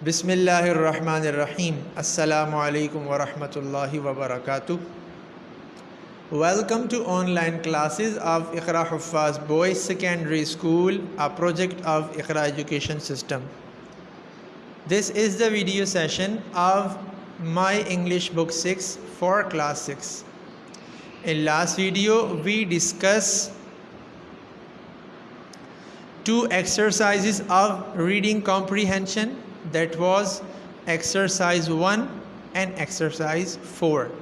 बिस्मिल्लाहिर्रहमानिर्रहीम। अस्सलामु अलैकुम वरहमतुल्लाहि वबरकातुह। Welcome to online classes of Iqra Huffaz Boys Secondary School, a project of Iqra Education System. This is the video session of My English Book 6 for Class 6. In last video, we discussed two exercises of reading comprehension, that was exercise 1 and exercise 4.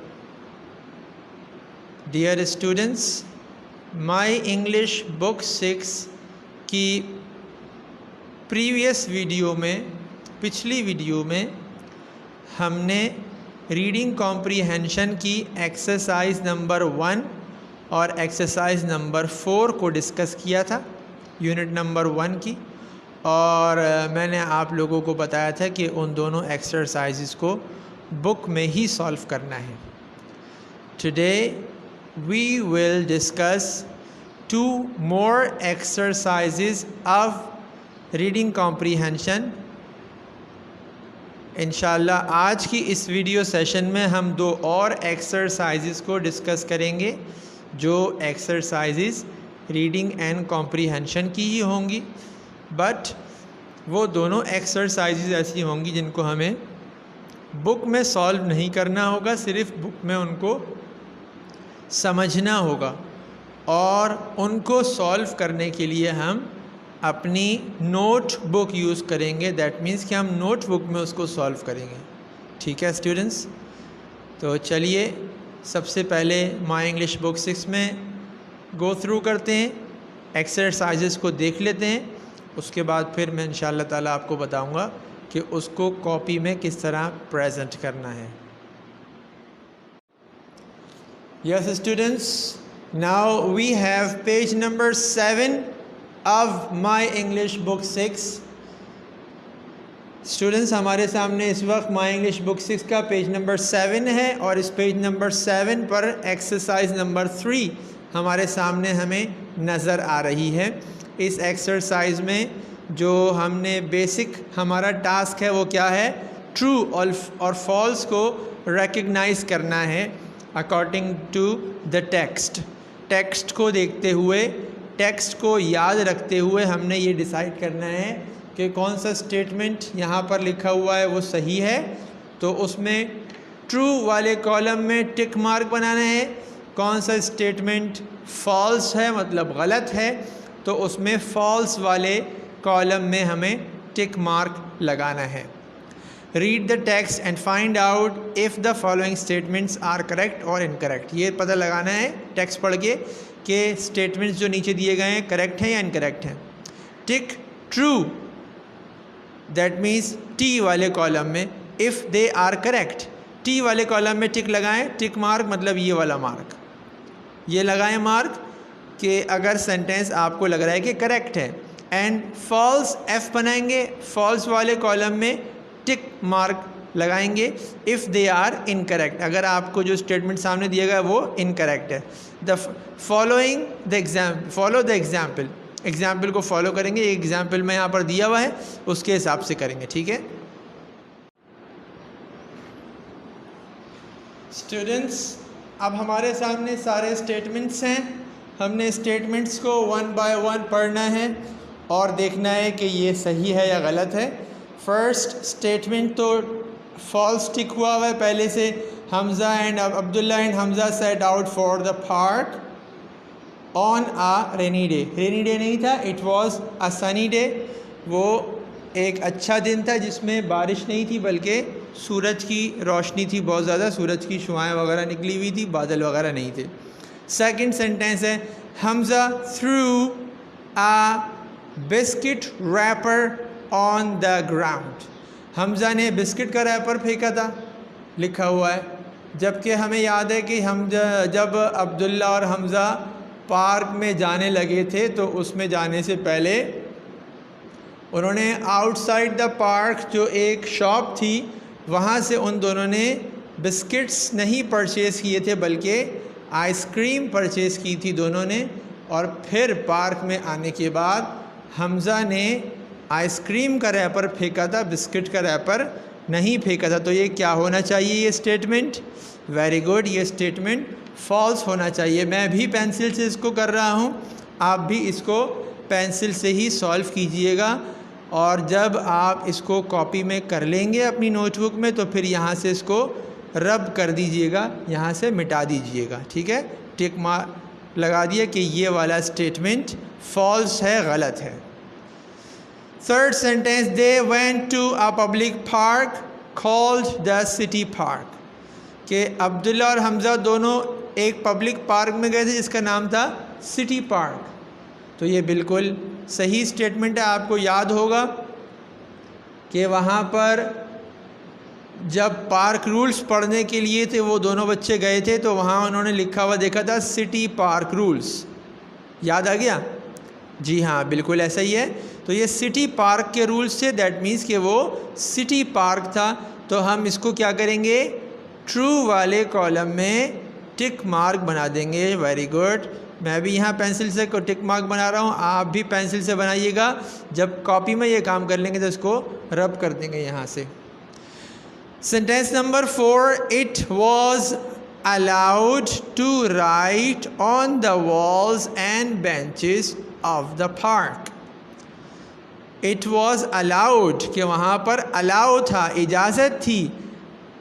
Dear students, My English Book 6 की पिछली video में हमने reading comprehension की exercise number 1 और exercise number 4 को discuss किया था, unit number 1 की, और मैंने आप लोगों को बताया था कि उन दोनों एक्सरसाइजेस को बुक में ही सॉल्व करना है। Today we will discuss 2 more exercises of reading comprehension. इंशाल्लाह आज की इस वीडियो सेशन में हम 2 और एक्सरसाइजेस को डिस्कस करेंगे, जो एक्सरसाइजेस रीडिंग एंड कॉम्प्रीहेंशन की ही होंगी, बट वो दोनों एक्सरसाइजेस ऐसी होंगी जिनको हमें बुक में सॉल्व नहीं करना होगा, सिर्फ बुक में उनको समझना होगा, और उनको सॉल्व करने के लिए हम अपनी नोट बुक यूज़ करेंगे। दैट मीन्स कि हम नोट बुक में उसको सॉल्व करेंगे। ठीक है स्टूडेंट्स, तो चलिए सबसे पहले माई इंग्लिश बुक 6 में गो थ्रू करते हैं, एक्सरसाइजेस को देख लेते हैं, उसके बाद फिर मैं इंशाअल्लाह ताला आपको बताऊंगा कि उसको कॉपी में किस तरह प्रेजेंट करना है। Yes students, now we have page number 7 of my English book 6। Students, हमारे सामने इस वक्त माई इंग्लिश बुक 6 का पेज नंबर 7 है, और इस पेज नंबर 7 पर एक्सरसाइज नंबर 3 हमारे सामने हमें नज़र आ रही है। इस एक्सरसाइज में जो हमने बेसिक हमारा टास्क है वो क्या है, ट्रू और फॉल्स को रिकग्नाइज करना है अकॉर्डिंग टू द टेक्स्ट को देखते हुए, टेक्स्ट को याद रखते हुए हमने ये डिसाइड करना है कि कौन सा स्टेटमेंट यहाँ पर लिखा हुआ है वो सही है, तो उसमें ट्रू वाले कॉलम में टिक मार्क बनाना है। कौन सा स्टेटमेंट फॉल्स है मतलब गलत है, तो उसमें फॉल्स वाले कॉलम में हमें टिक मार्क लगाना है। Read the text and find out if the following statements are correct और इनकरेक्ट। ये पता लगाना है टेक्स्ट पढ़ के कि स्टेटमेंट्स जो नीचे दिए गए हैं करेक्ट हैं या इनकरेक्ट हैं। Tick true, that means T वाले कॉलम में, if they are correct, T वाले कॉलम में टिक लगाएं, टिक मार्क मतलब ये वाला मार्क, ये लगाएं मार्क कि अगर सेंटेंस आपको लग रहा है कि करेक्ट है। एंड फॉल्स एफ बनाएंगे, फॉल्स वाले कॉलम में टिक मार्क लगाएंगे इफ़ दे आर इनकरेक्ट, अगर आपको जो स्टेटमेंट सामने दिया गया वो इनकरेक्ट है। The following the example, follow the example, example को फॉलो करेंगे, एग्जाम्पल में यहाँ पर दिया हुआ है उसके हिसाब से करेंगे। ठीक है स्टूडेंट्स, अब हमारे सामने सारे स्टेटमेंट्स हैं, हमने स्टेटमेंट्स को 1 बाय 1 पढ़ना है और देखना है कि ये सही है या गलत है। फर्स्ट स्टेटमेंट तो फॉल्स टिक हुआ है पहले से। Hamza and Abdullah and Hamza set out for the park on a rainy day. Rainy day नहीं था, it was a sunny day. वो एक अच्छा दिन था जिसमें बारिश नहीं थी बल्कि सूरज की रोशनी थी, बहुत ज़्यादा सूरज की शुआएं वगैरह निकली हुई थी, बादल वगैरह नहीं थे। सेकंड सेंटेंस है Hamza threw a biscuit wrapper on the ground. Hamza ने बिस्किट का रैपर फेंका था, लिखा हुआ है, जबकि हमें याद है कि हम जब अब्दुल्ला और हमज़ा पार्क में जाने लगे थे तो उसमें जाने से पहले उन्होंने आउटसाइड द पार्क जो एक शॉप थी वहाँ से उन दोनों ने बिस्किट्स नहीं परचेज़ किए थे बल्कि आइसक्रीम परचेज़ की थी दोनों ने। और फिर पार्क में आने के बाद हमज़ा ने आइसक्रीम का रैपर फेंका था, बिस्किट का रैपर नहीं फेंका था। तो ये क्या होना चाहिए, ये स्टेटमेंट? वेरी गुड, ये स्टेटमेंट फॉल्स होना चाहिए। मैं भी पेंसिल से इसको कर रहा हूँ, आप भी इसको पेंसिल से ही सॉल्व कीजिएगा। और जब आप इसको कॉपी में कर लेंगे अपनी नोटबुक में, तो फिर यहाँ से इसको रब कर दीजिएगा, यहाँ से मिटा दीजिएगा। ठीक है, टिक मार्क लगा दिया कि ये वाला स्टेटमेंट फॉल्स है, गलत है। Third sentence, they went to a public park called the city park. कि अब्दुल्ला और हमज़ा दोनों एक पब्लिक पार्क में गए थे जिसका नाम था सिटी पार्क। तो ये बिल्कुल सही स्टेटमेंट है। आपको याद होगा कि वहाँ पर जब पार्क रूल्स पढ़ने के लिए थे वो दोनों बच्चे गए थे, तो वहाँ उन्होंने लिखा हुआ देखा था सिटी पार्क रूल्स। याद आ गया? जी हाँ, बिल्कुल ऐसा ही है। तो ये सिटी पार्क के रूल्स थे, दैट मीन्स कि वो सिटी पार्क था। तो हम इसको क्या करेंगे, ट्रू वाले कॉलम में टिक मार्क बना देंगे। वेरी गुड, मैं भी यहाँ पेंसिल से को टिक मार्क बना रहा हूँ, आप भी पेंसिल से बनाइएगा। जब कॉपी में ये काम कर लेंगे तो इसको रब कर देंगे यहाँ से। Sentence number 4, it was allowed to write on the walls and benches of the park. It was allowed कि वहाँ पर अलाउ था, इजाज़त थी।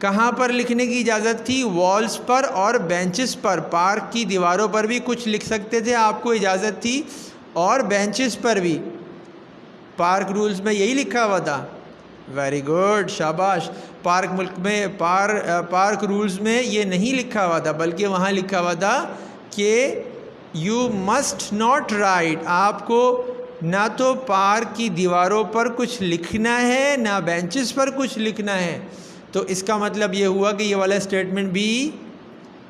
कहाँ पर लिखने की इजाज़त थी? वॉल्स पर और बेंचेस पर। पार्क की दीवारों पर भी कुछ लिख सकते थे, आपको इजाज़त थी, और बेंचेस पर भी। पार्क रूल्स में यही लिखा हुआ था। वेरी गुड, शाबाश। पार्क मुल्क में पार्क रूल्स में ये नहीं लिखा हुआ था, बल्कि वहाँ लिखा हुआ था कि यू मस्ट नॉट राइट। आपको ना तो पार्क की दीवारों पर कुछ लिखना है, ना बेंचेस पर कुछ लिखना है। तो इसका मतलब ये हुआ कि ये वाला स्टेटमेंट भी,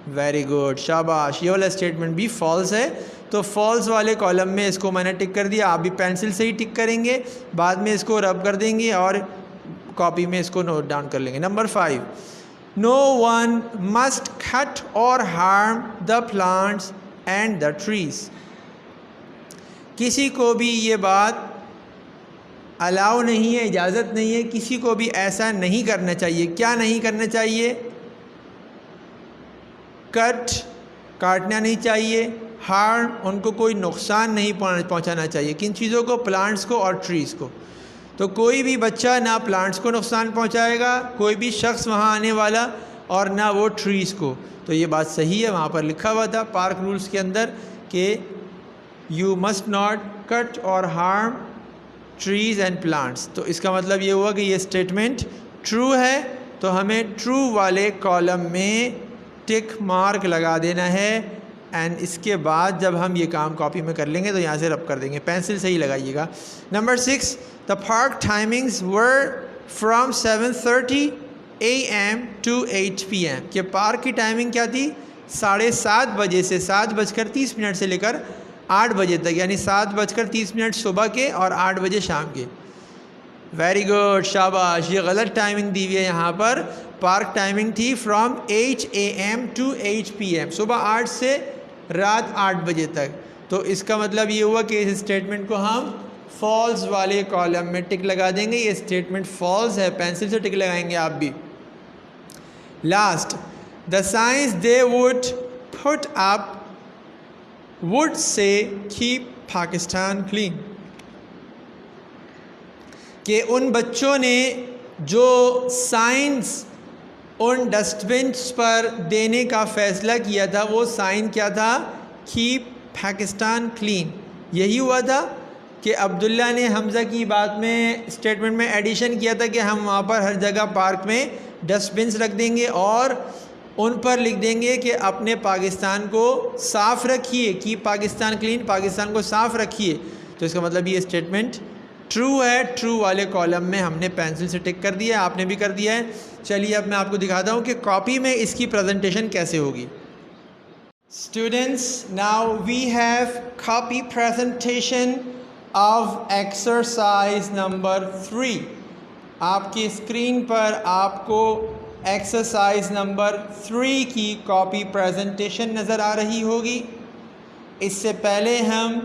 वेरी गुड, शाबाश, ये वाला स्टेटमेंट भी फॉल्स है। तो फॉल्स वाले कॉलम में इसको मैंने टिक कर दिया। आप भी पेंसिल से ही टिक करेंगे, बाद में इसको रब कर देंगे और कॉपी में इसको नोट डाउन कर लेंगे। Number 5, no one must cut or harm the plants and the trees. किसी को भी ये बात अलाउ नहीं है, इजाज़त नहीं है, किसी को भी ऐसा नहीं करना चाहिए। क्या नहीं करना चाहिए? काटना नहीं चाहिए, हार्म, उनको कोई नुकसान नहीं पहुंचाना चाहिए। किन चीज़ों को? प्लांट्स को और ट्रीज़ को। तो कोई भी बच्चा ना प्लांट्स को नुकसान पहुंचाएगा, कोई भी शख्स वहां आने वाला, और ना वो ट्रीज़ को। तो ये बात सही है, वहाँ पर लिखा हुआ था पार्क रूल्स के अंदर कि you must not cut or harm trees and plants. तो इसका मतलब ये हुआ कि ये स्टेटमेंट ट्रू है। तो हमें ट्रू वाले कॉलम में टिक मार्क लगा देना है। एंड इसके बाद जब हम ये काम कॉपी में कर लेंगे तो यहाँ से रब कर देंगे, पेंसिल से ही लगाइएगा। Number 6, the park timings were from 7:30 AM to 8 PM। कि पार्क की टाइमिंग क्या थी? 7:30 बजे से 7:30 से लेकर 8 बजे तक, यानी 7:30 सुबह के और 8 बजे शाम के। वेरी गुड, शाबाश। ये गलत टाइमिंग दी हुई है यहाँ पर। पार्क टाइमिंग थी फ्रॉम 8 AM to 8 PM, सुबह 8 से रात 8 बजे तक। तो इसका मतलब ये हुआ कि इस स्टेटमेंट को हम फॉल्स वाले कॉलम में टिक लगा देंगे। ये स्टेटमेंट फॉल्स है, पेंसिल से टिक लगाएंगे आप भी। Last, the science they would put up would say keep Pakistan clean. कि उन बच्चों ने जो साइंस उन डस्टबिन्स पर देने का फ़ैसला किया था, वो साइन क्या था? Keep Pakistan clean. यही हुआ था कि अब्दुल्ला ने हमज़ा की बात में स्टेटमेंट में एडिशन किया था कि हम वहाँ पर हर जगह पार्क में डस्टबिन्स रख देंगे और उन पर लिख देंगे कि अपने पाकिस्तान को साफ़ रखिए, कीप पाकिस्तान क्लीन, पाकिस्तान को साफ़ रखिए। तो इसका मतलब ये स्टेटमेंट ट्रू है। ट्रू वाले कॉलम में हमने पेंसिल से टिक कर दिया है, आपने भी कर दिया है। चलिए अब मैं आपको दिखाता हूँ कि कॉपी में इसकी प्रेजेंटेशन कैसे होगी। Students, now we have copy presentation of exercise number 3। आपकी स्क्रीन पर आपको एक्सरसाइज नंबर 3 की कॉपी प्रेजेंटेशन नज़र आ रही होगी। इससे पहले हम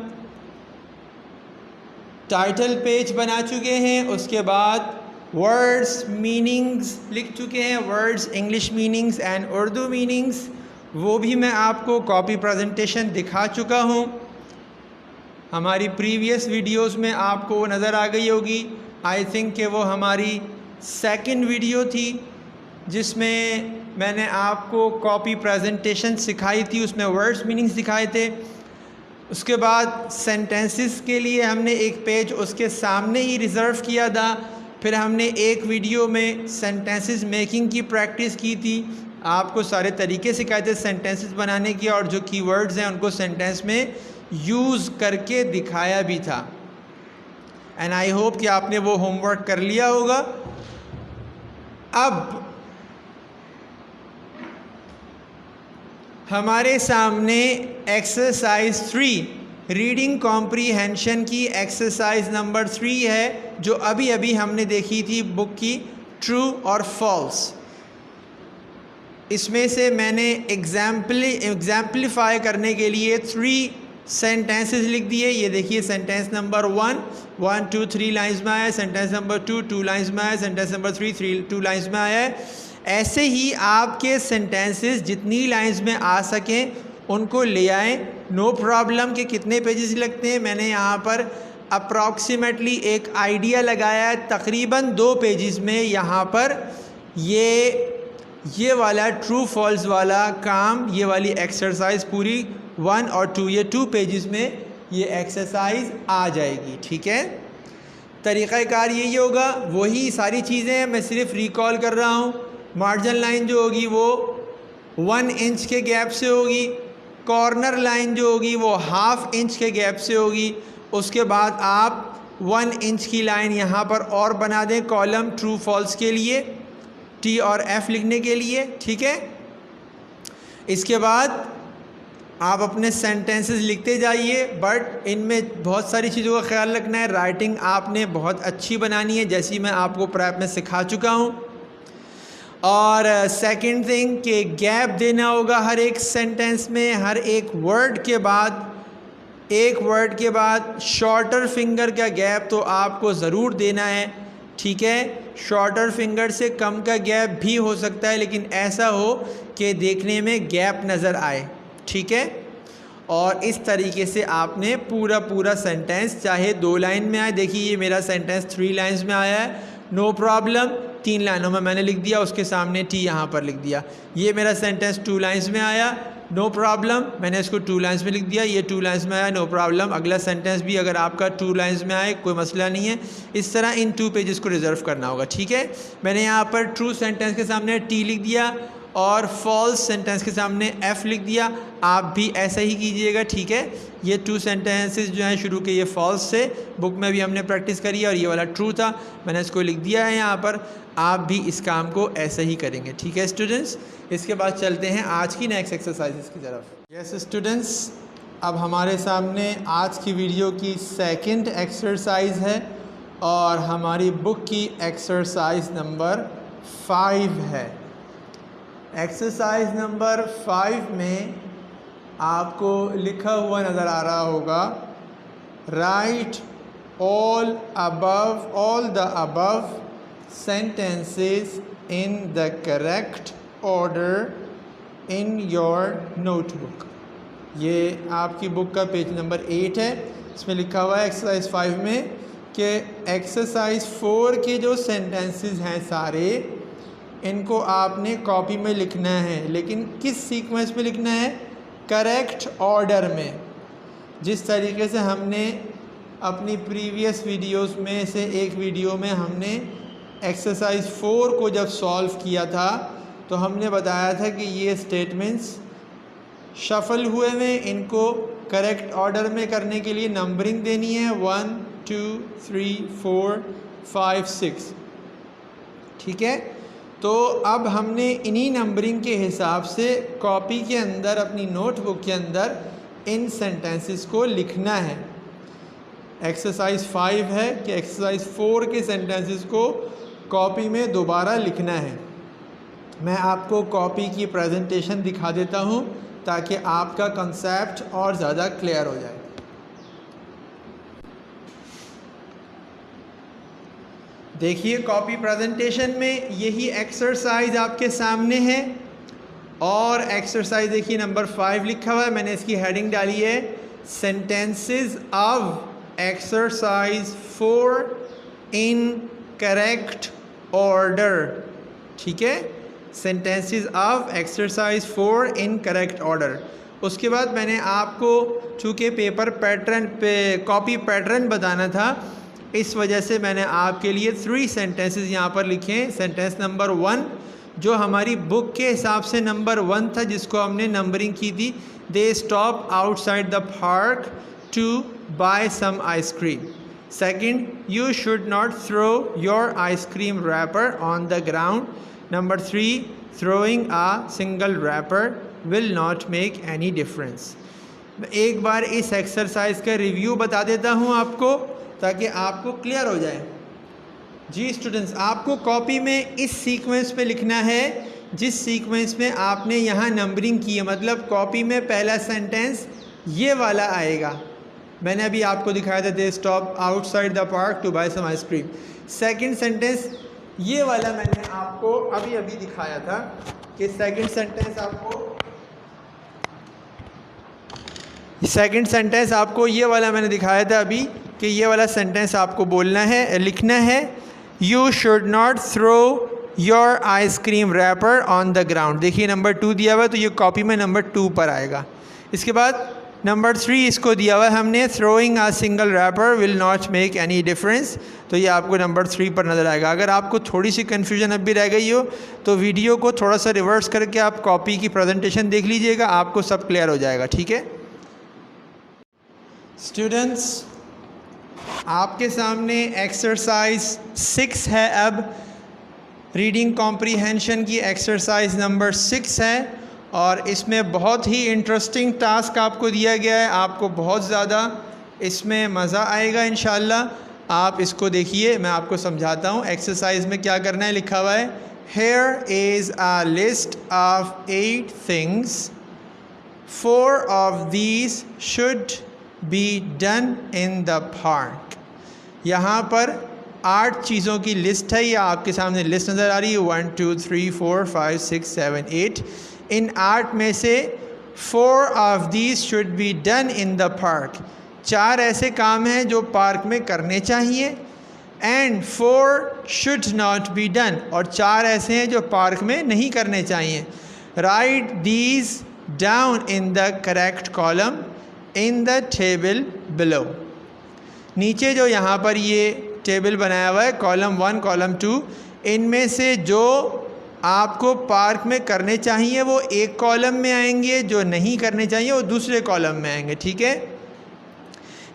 टाइटल पेज बना चुके हैं, उसके बाद वर्ड्स मीनिंग्स लिख चुके हैं, words English meanings and Urdu meanings, वो भी मैं आपको कॉपी प्रेजेंटेशन दिखा चुका हूँ। हमारी प्रीवियस वीडियोस में आपको वो नज़र आ गई होगी। आई थिंक कि वो हमारी सेकंड वीडियो थी जिसमें मैंने आपको कॉपी प्रेजेंटेशन सिखाई थी, उसमें वर्ड्स मीनिंग्स दिखाए थे। उसके बाद सेंटेंसेस के लिए हमने एक पेज उसके सामने ही रिज़र्व किया था। फिर हमने एक वीडियो में सेंटेंसेस मेकिंग की प्रैक्टिस की थी, आपको सारे तरीके सिखाए थे सेंटेंसेस बनाने की, और जो कीवर्ड्स हैं उनको सेंटेंस में यूज़ करके दिखाया भी था। एंड आई होप कि आपने वो होमवर्क कर लिया होगा। अब हमारे सामने एक्सरसाइज 3 रीडिंग कॉम्प्रीहेंशन की एक्सरसाइज नंबर 3 है, जो अभी अभी हमने देखी थी बुक की ट्रू और फॉल्स। इसमें से मैंने एग्जाम्पलीफाई करने के लिए 3 सेंटेंसेस लिख दिए। ये देखिए, सेंटेंस नंबर 1 2 3 लाइन्स में आया, सेंटेंस नंबर 2 लाइन्स में आया, सेंटेंस नंबर 3 2 लाइन्स में आया है। ऐसे ही आपके सेंटेंसेस जितनी लाइन्स में आ सकें उनको ले आएँ, नो प्रॉब्लम कि कितने पेजेस लगते हैं। मैंने यहाँ पर अप्रॉक्सीमेटली एक आइडिया लगाया है, तकरीबन 2 पेजेस में यहाँ पर ये वाला ट्रू फॉल्स वाला काम, ये वाली एक्सरसाइज पूरी 1 और 2, ये 2 पेजेस में ये एक्सरसाइज आ जाएगी। ठीक है, तरीक़ाकार यही होगा, वही सारी चीज़ें मैं सिर्फ रिकॉल कर रहा हूँ। मार्जिन लाइन जो होगी वो 1 इंच के गैप से होगी, कॉर्नर लाइन जो होगी वो 1/2 इंच के गैप से होगी। उसके बाद आप 1 इंच की लाइन यहाँ पर और बना दें कॉलम ट्रू फॉल्स के लिए, टी और एफ लिखने के लिए। ठीक है, इसके बाद आप अपने सेंटेंसेस लिखते जाइए, बट इनमें बहुत सारी चीज़ों का ख्याल रखना है। राइटिंग आपने बहुत अच्छी बनानी है, जैसी मैं आपको प्रेप में सिखा चुका हूँ। और सेकंड थिंग कि गैप देना होगा हर एक सेंटेंस में, हर एक वर्ड के बाद शॉर्टर फिंगर का गैप तो आपको ज़रूर देना है। ठीक है, शॉर्टर फिंगर से कम का गैप भी हो सकता है, लेकिन ऐसा हो कि देखने में गैप नज़र आए। ठीक है, और इस तरीके से आपने पूरा सेंटेंस, चाहे 2 लाइन में आए, देखिए ये मेरा सेंटेंस 3 लाइन्स में आया है, नो प्रॉब्लम, 3 लाइनों में मैंने लिख दिया, उसके सामने टी यहाँ पर लिख दिया। ये मेरा सेंटेंस 2 लाइन्स में आया, नो प्रॉब्लम, मैंने इसको 2 लाइन्स में लिख दिया, ये 2 लाइन्स में आया, नो प्रॉब्लम। अगला सेंटेंस भी अगर आपका 2 लाइन्स में आए कोई मसला नहीं है। इस तरह इन 2 पेजेस को रिज़र्व करना होगा। ठीक है, मैंने यहाँ पर ट्रू सेंटेंस के सामने टी लिख दिया और फॉल्स सेंटेंस के सामने एफ़ लिख दिया। आप भी ऐसा ही कीजिएगा। ठीक है, ये 2 सेंटेंसेस जो हैं शुरू के, ये फॉल्स से, बुक में भी हमने प्रैक्टिस करी है, और ये वाला ट्रू था, मैंने इसको लिख दिया है यहाँ पर। आप भी इस काम को ऐसे ही करेंगे। ठीक है स्टूडेंट्स, इसके बाद चलते हैं आज की नेक्स्ट एक्सरसाइजेस की तरफ। यस स्टूडेंट्स, अब हमारे सामने आज की वीडियो की सेकंड एक्सरसाइज है, और हमारी बुक की एक्सरसाइज नंबर 5 है। एक्सरसाइज नंबर 5 में आपको लिखा हुआ नज़र आ रहा होगा, right all the above sentences in the correct order in your notebook। ये आपकी बुक का पेज नंबर 8 है। इसमें लिखा हुआ है एक्सरसाइज 5 में कि एक्सरसाइज 4 के जो सेंटेंसेस हैं सारे, इनको आपने कॉपी में लिखना है, लेकिन किस सीक्वेंस में लिखना है? करेक्ट ऑर्डर में। जिस तरीके से हमने अपनी प्रीवियस वीडियोस में से एक वीडियो में हमने एक्सरसाइज 4 को जब सॉल्व किया था, तो हमने बताया था कि ये स्टेटमेंट्स शफल हुए में, इनको करेक्ट ऑर्डर में करने के लिए नंबरिंग देनी है 1 2 3 4 5 6। ठीक है, तो अब हमने इन्हीं नंबरिंग के हिसाब से कॉपी के अंदर, अपनी नोटबुक के अंदर इन सेंटेंसेस को लिखना है। एक्सरसाइज 5 है कि एक्सरसाइज 4 के सेंटेंसेस को कॉपी में दोबारा लिखना है। मैं आपको कॉपी की प्रेजेंटेशन दिखा देता हूँ ताकि आपका कंसेप्ट और ज़्यादा क्लियर हो जाए। देखिए कॉपी प्रेजेंटेशन में यही एक्सरसाइज आपके सामने है और एक्सरसाइज देखिए नंबर 5 लिखा हुआ है, मैंने इसकी हेडिंग डाली है sentences of exercise 4 in correct order. ठीक है, sentences of exercise 4 in correct order. उसके बाद मैंने आपको चूँकि पेपर पैटर्न पे कॉपी पैटर्न बताना था, इस वजह से मैंने आपके लिए 3 सेंटेंसेस यहाँ पर लिखे हैं। सेंटेंस नंबर 1 जो हमारी बुक के हिसाब से नंबर 1 था, जिसको हमने नंबरिंग की थी, they stop outside the park to buy some ice cream. Second, you should not throw your ice cream wrapper on the ground. Number 3, throwing a single wrapper will not make any difference। एक बार इस exercise का review बता देता हूँ आपको ताकि आपको clear हो जाए। जी स्टूडेंट्स, आपको कॉपी में इस सीक्वेंस पे लिखना है जिस सीक्वेंस में आपने यहाँ नंबरिंग की है, मतलब कॉपी में पहला सेंटेंस ये वाला आएगा। मैंने अभी आपको दिखाया था they stop outside the park to buy some ice cream. Second sentence ये वाला मैंने आपको अभी अभी दिखाया था कि सेकंड सेंटेंस आपको ये वाला मैंने दिखाया था अभी कि ये वाला सेंटेंस आपको बोलना है, लिखना है, you should not throw your ice cream wrapper on the ground. देखिए नंबर 2 दिया हुआ है तो ये कॉपी में नंबर 2 पर आएगा। इसके बाद नंबर 3 इसको दिया हुआ है हमने, throwing a single wrapper will not make any difference, तो ये आपको नंबर 3 पर नज़र आएगा। अगर आपको थोड़ी सी कन्फ्यूजन अब भी रह गई हो तो वीडियो को थोड़ा सा रिवर्स करके आप कॉपी की प्रेजेंटेशन देख लीजिएगा, आपको सब क्लियर हो जाएगा। ठीक है स्टूडेंट्स, आपके सामने एक्सरसाइज 6 है। अब रीडिंग कॉम्प्रीहेंशन की एक्सरसाइज नंबर 6 है और इसमें बहुत ही इंटरेस्टिंग टास्क आपको दिया गया है। आपको बहुत ज़्यादा इसमें मज़ा आएगा इंशाल्लाह। आप इसको देखिए, मैं आपको समझाता हूँ। एक्सरसाइज में क्या करना है, लिखा हुआ है here is a list of 8 things, 4 of these should be done in the park. यहाँ पर 8 चीज़ों की लिस्ट है, या आपके सामने लिस्ट नज़र आ रही है 1 2 3 4 5 6 7 8। इन 8 में से 4 of these should be done in the park. 4 ऐसे काम हैं जो पार्क में करने चाहिए, and 4 should not be done, और 4 ऐसे हैं जो पार्क में नहीं करने चाहिए। Right these down in the correct column in the table below. नीचे जो यहाँ पर ये टेबल बनाया हुआ है, कॉलम 1 कॉलम 2, इनमें से जो आपको पार्क में करने चाहिए वो एक कॉलम में आएंगे, जो नहीं करने चाहिए वो दूसरे कॉलम में आएंगे। ठीक है,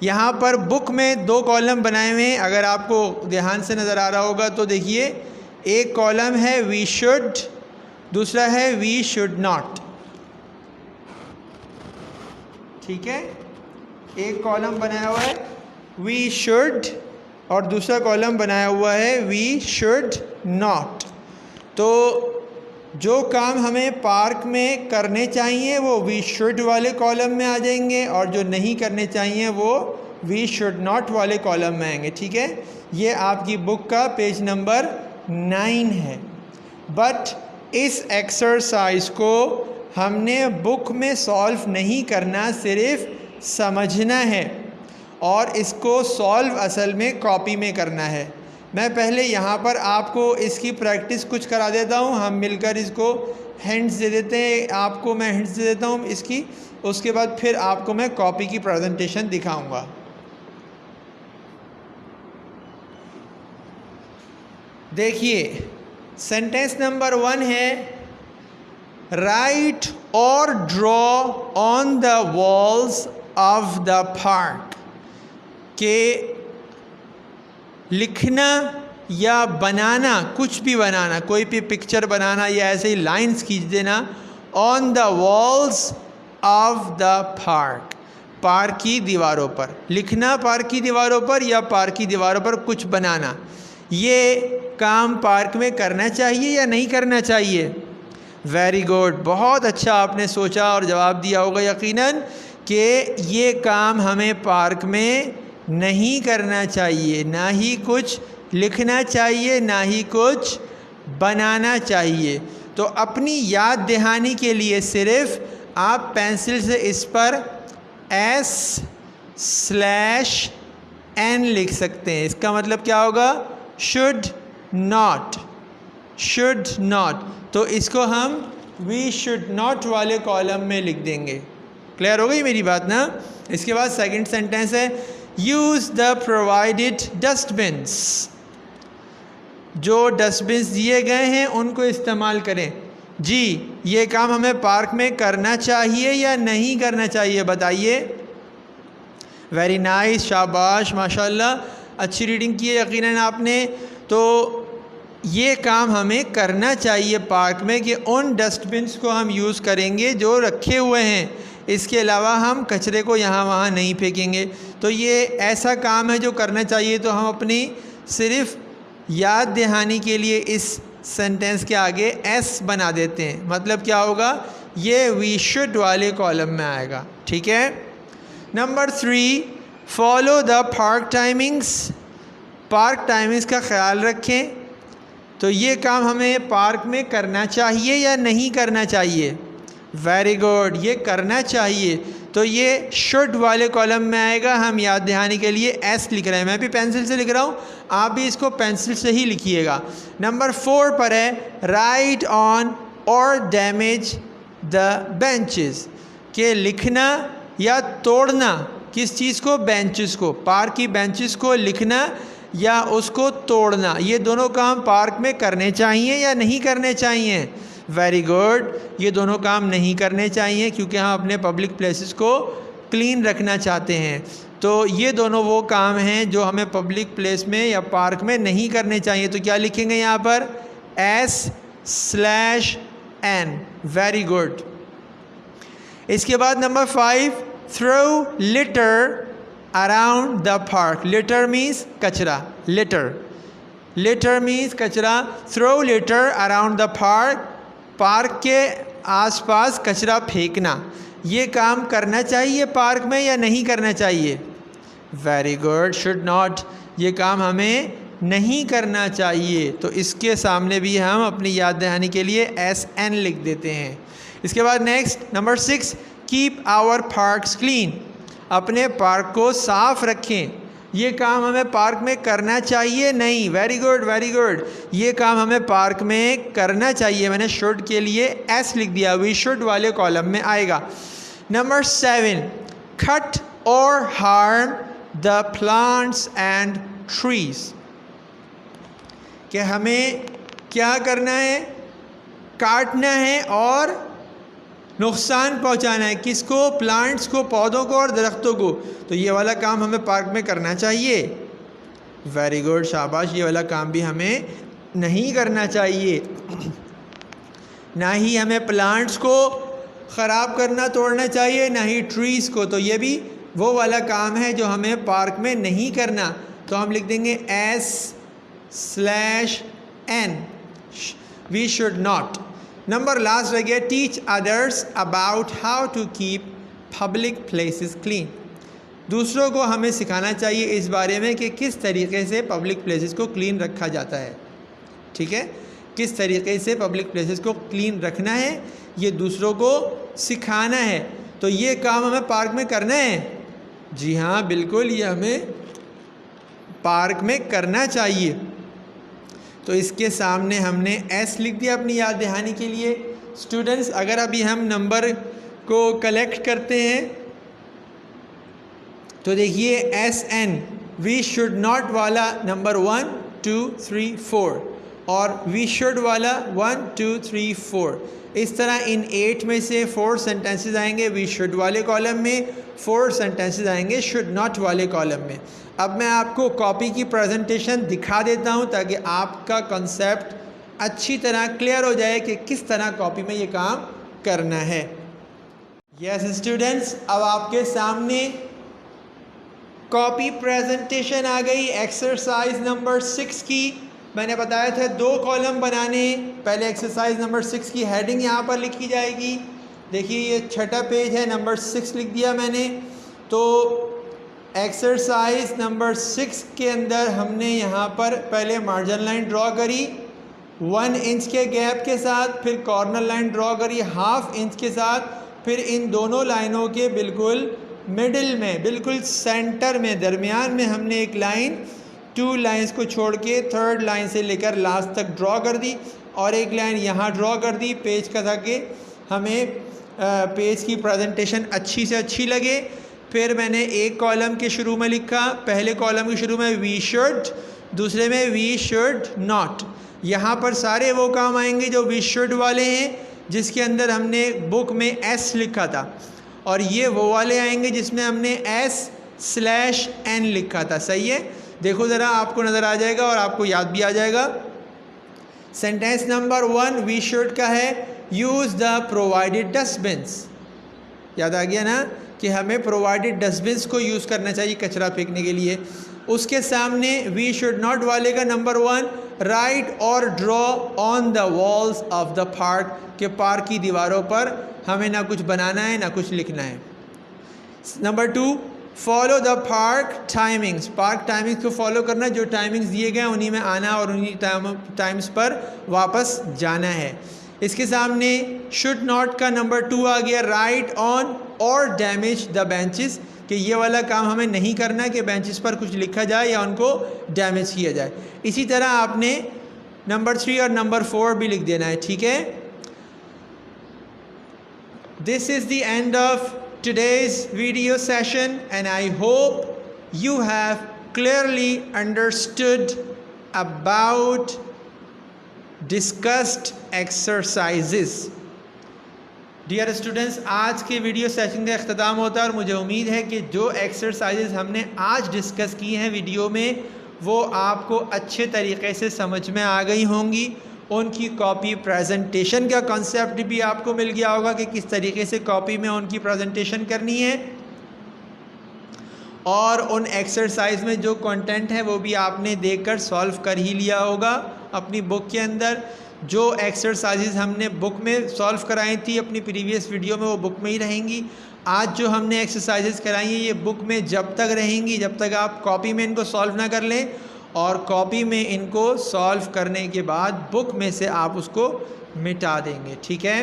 यहाँ पर बुक में 2 कॉलम बनाए हुए हैं, अगर आपको ध्यान से नज़र आ रहा होगा तो देखिए, एक कॉलम है वी शुड, दूसरा है वी शुड नॉट। ठीक है, एक कॉलम बनाया हुआ है वी शुड और दूसरा कॉलम बनाया हुआ है वी शुड नॉट। तो जो काम हमें पार्क में करने चाहिए वो वी शुड वाले कॉलम में आ जाएंगे, और जो नहीं करने चाहिए वो वी शुड नॉट वाले कॉलम में आएंगे। ठीक है, ये आपकी बुक का पेज नंबर 9 है। बट इस एक्सरसाइज को हमने बुक में सॉल्व नहीं करना, सिर्फ समझना है, और इसको सॉल्व असल में कॉपी में करना है। मैं पहले यहाँ पर आपको इसकी प्रैक्टिस कुछ करा देता हूँ, हम मिलकर इसको हिंट्स दे देते हैं। आपको मैं हिंट्स दे देता हूँ इसकी, उसके बाद फिर आपको मैं कॉपी की प्रेजेंटेशन दिखाऊंगा। देखिए सेंटेंस नंबर 1 है, राइट और draw on the walls of the park. के लिखना या बनाना, कुछ भी बनाना, कोई भी पिक्चर बनाना या ऐसे ही लाइंस खींच देना, on the walls of the park, park की दीवारों पर लिखना, पार्क की दीवारों पर या पार्क की दीवारों पर कुछ बनाना। ये काम पार्क में करना चाहिए या नहीं करना चाहिए? वेरी गुड, बहुत अच्छा आपने सोचा और जवाब दिया होगा यकीनन कि ये काम हमें पार्क में नहीं करना चाहिए, ना ही कुछ लिखना चाहिए, ना ही कुछ बनाना चाहिए। तो अपनी याद दहानी के लिए सिर्फ आप पेंसिल से इस पर S/N लिख सकते हैं। इसका मतलब क्या होगा? Should not, should not. तो इसको हम वी शुड नॉट वाले कॉलम में लिख देंगे। क्लियर हो गई मेरी बात ना? इसके बाद सेकंड सेंटेंस है यूज़ द प्रोवाइडेड डस्टबिन्स। जो डस्टबिन्स दिए गए हैं उनको इस्तेमाल करें। जी, ये काम हमें पार्क में करना चाहिए या नहीं करना चाहिए, बताइए। वेरी नाइस, शाबाश, माशाल्लाह, अच्छी रीडिंग की है यकीनन आपने। तो ये काम हमें करना चाहिए पार्क में कि उन डस्टबिन्स को हम यूज़ करेंगे जो रखे हुए हैं, इसके अलावा हम कचरे को यहाँ वहाँ नहीं फेंकेंगे। तो ये ऐसा काम है जो करना चाहिए। तो हम अपनी सिर्फ याद दहानी के लिए इस सेंटेंस के आगे एस बना देते हैं। मतलब क्या होगा? ये वी शुड वाले कॉलम में आएगा। ठीक है। Number 3, follow the park timings. Park timings का ख्याल रखें। तो ये काम हमें पार्क में करना चाहिए या नहीं करना चाहिए? वेरी गुड, ये करना चाहिए। तो ये शुड वाले कॉलम में आएगा। हम याद दहानी के लिए एस लिख रहे हैं। मैं भी पेंसिल से लिख रहा हूँ, आप भी इसको पेंसिल से ही लिखिएगा। नंबर 4 पर है राइट ऑन और डैमेज द बेंचेस। के लिखना या तोड़ना किस चीज़ को? बेंचेस को। पार्क की बेंचेस को लिखना या उसको तोड़ना, ये दोनों काम पार्क में करने चाहिए या नहीं करने चाहिए? वेरी गुड, ये दोनों काम नहीं करने चाहिए क्योंकि हम अपने पब्लिक प्लेसेस को क्लीन रखना चाहते हैं। तो ये दोनों वो काम हैं जो हमें पब्लिक प्लेस में या पार्क में नहीं करने चाहिए। तो क्या लिखेंगे यहाँ पर? S/N। Very good. इसके बाद number 5, throw litter around the park. Litter means कचरा। लिटर मीन्स कचरा। Throw litter around the park. Park के आसपास कचरा फेंकना, ये काम करना चाहिए पार्क में या नहीं करना चाहिए? वेरी गुड, शुड नॉट, ये काम हमें नहीं करना चाहिए। तो इसके सामने भी हम अपनी याद दहानी के लिए SN लिख देते हैं। इसके बाद next number 6, keep our parks clean. अपने पार्क को साफ रखें। ये काम हमें पार्क में करना चाहिए? नहीं। वेरी गुड, वेरी गुड, ये काम हमें पार्क में करना चाहिए। मैंने शुड के लिए S लिख दिया, वी शुड वाले कॉलम में आएगा। Number 7, cut or harm the plants and trees. कि हमें क्या करना है? काटना है और नुकसान पहुंचाना है। किसको? प्लांट्स को, पौधों को और दरख्तों को। तो ये वाला काम हमें पार्क में करना चाहिए। वेरी गुड, शाबाश, ये वाला काम भी हमें नहीं करना चाहिए। ना ही हमें प्लांट्स को ख़राब करना, तोड़ना चाहिए, ना ही ट्रीज़ को। तो ये भी वो वाला काम है जो हमें पार्क में नहीं करना। तो हम लिख देंगे S/N, we should not. Number last रह गया, teach others about how to keep public places clean. दूसरों को हमें सिखाना चाहिए इस बारे में कि किस तरीके से पब्लिक प्लेसेस को क्लीन रखा जाता है। ठीक है, किस तरीके से पब्लिक प्लेसेस को क्लीन रखना है, ये दूसरों को सिखाना है। तो ये काम हमें पार्क में करना है। जी हाँ, बिल्कुल, ये हमें पार्क में करना चाहिए। तो इसके सामने हमने S लिख दिया अपनी याद दहानी के लिए। स्टूडेंट्स, अगर अभी हम नंबर को कलेक्ट करते हैं तो देखिए SN, वी शुड नॉट वाला नंबर 1 2 3 4 और वी शुड वाला 1 2 3 4। इस तरह इन 8 में से 4 सेंटेंसेस आएंगे वी शुड वाले कॉलम में, 4 सेंटेंसेस आएंगे शुड नॉट वाले कॉलम में। अब मैं आपको कॉपी की प्रेजेंटेशन दिखा देता हूं ताकि आपका कॉन्सेप्ट अच्छी तरह क्लियर हो जाए कि किस तरह कॉपी में ये काम करना है। यस स्टूडेंट्स, अब आपके सामने कॉपी प्रेजेंटेशन आ गई एक्सरसाइज नंबर 6 की। मैंने बताया था 2 कॉलम बनाने। पहले एक्सरसाइज नंबर 6 की हेडिंग यहाँ पर लिखी जाएगी। देखिए ये छठा पेज है, नंबर 6 लिख दिया मैंने। तो एक्सरसाइज नंबर 6 के अंदर हमने यहाँ पर पहले मार्जिन लाइन ड्रॉ करी 1 इंच के गैप के साथ, फिर कॉर्नर लाइन ड्रॉ करी 1/2 इंच के साथ, फिर इन दोनों लाइनों के बिल्कुल मिडिल में, बिल्कुल सेंटर में, दरमियान में हमने एक लाइन 2 लाइंस को छोड़ के 3rd लाइन से लेकर लास्ट तक ड्रॉ कर दी और एक लाइन यहाँ ड्रॉ कर दी पेज का, ताकि हमें पेज की प्रेजेंटेशन अच्छी से अच्छी लगे। फिर मैंने एक कॉलम के शुरू में लिखा, पहले कॉलम के शुरू में वी शुड, दूसरे में वी शुड नॉट। यहाँ पर सारे वो काम आएंगे जो वी शुड वाले हैं, जिसके अंदर हमने बुक में एस लिखा था, और ये वो वाले आएंगे जिसमें हमने S/N लिखा था। सही है, देखो ज़रा, आपको नज़र आ जाएगा और आपको याद भी आ जाएगा। सेंटेंस नंबर 1 वी शुड का है यूज़ द प्रोवाइडेड डस्टबिन्स। याद आ गया ना कि हमें प्रोवाइडेड डस्टबिन्स को यूज़ करना चाहिए कचरा फेंकने के लिए। उसके सामने वी शुड नॉट वाले का नंबर 1 राइट और draw on the walls of the park, के पार्क की दीवारों पर हमें ना कुछ बनाना है ना कुछ लिखना है। Number 2 follow the park timings, park timings को फॉलो करना, जो टाइमिंग्स दिए गए उन्हीं में आना और उन्हीं टाइम्स पर वापस जाना है। इसके सामने शुड नॉट का नंबर 2 आ गया राइट ऑन और डैमेज द बेंचेस, कि ये वाला काम हमें नहीं करना कि बेंचेस पर कुछ लिखा जाए या उनको डैमेज किया जाए। इसी तरह आपने नंबर 3 और नंबर 4 भी लिख देना है, ठीक है। This is the end of today's video session and I hope you have clearly understood about discussed exercises. Dear students, आज के वीडियो सेशन का अख्ताम होता है और मुझे उम्मीद है कि जो एक्सरसाइजेज हमने आज डिस्कस की हैं वीडियो में वो आपको अच्छे तरीके से समझ में आ गई होंगी। उनकी कॉपी प्रेजेंटेशन का कॉन्सेप्ट भी आपको मिल गया होगा कि किस तरीके से कॉपी में उनकी प्रेजेंटेशन करनी है, और उन एक्सरसाइज में जो कंटेंट है वो भी आपने देखकर सॉल्व कर ही लिया होगा अपनी बुक के अंदर। जो एक्सरसाइजेज हमने बुक में सॉल्व कराई थी अपनी प्रीवियस वीडियो में, वो बुक में ही रहेंगी। आज जो हमने एक्सरसाइजेज कराई हैं ये बुक में जब तक रहेंगी जब तक आप कॉपी में इनको सॉल्व ना कर लें, और कॉपी में इनको सॉल्व करने के बाद बुक में से आप उसको मिटा देंगे, ठीक है।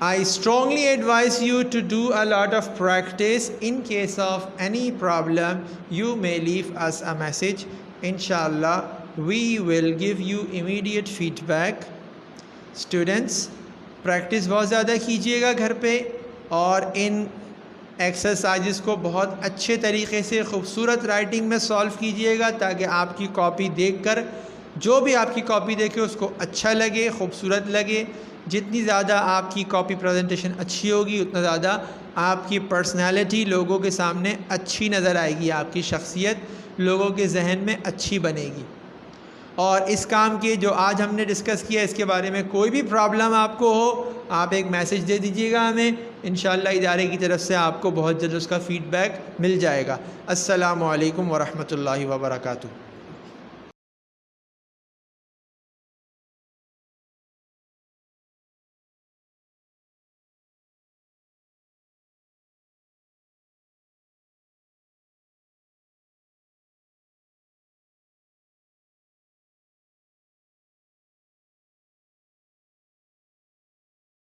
I strongly advise you to do a lot of practice. In case of any problem, you may leave us a message. Inshallah, we will give you immediate feedback. Students, practice बहुत ज़्यादा कीजिएगा घर पे, और इन एक्सरसाइजेस को बहुत अच्छे तरीके से खूबसूरत राइटिंग में सॉल्व कीजिएगा, ताकि आपकी कॉपी देखकर जो भी आपकी कॉपी देखे उसको अच्छा लगे, खूबसूरत लगे। जितनी ज़्यादा आपकी कॉपी प्रेजेंटेशन अच्छी होगी उतना ज़्यादा आपकी पर्सनालिटी लोगों के सामने अच्छी नज़र आएगी, आपकी शख्सियत लोगों के जहन में अच्छी बनेगी। और इस काम के जो आज हमने डिस्कस किया इसके बारे में कोई भी प्रॉब्लम आपको हो, आप एक मैसेज दे दीजिएगा हमें, इंशाअल्लाह इदारे की तरफ से आपको बहुत जल्द उसका फ़ीडबैक मिल जाएगा। अस्सलामु अलैकुम वरहमतुल्लाहि वबरकातुहू।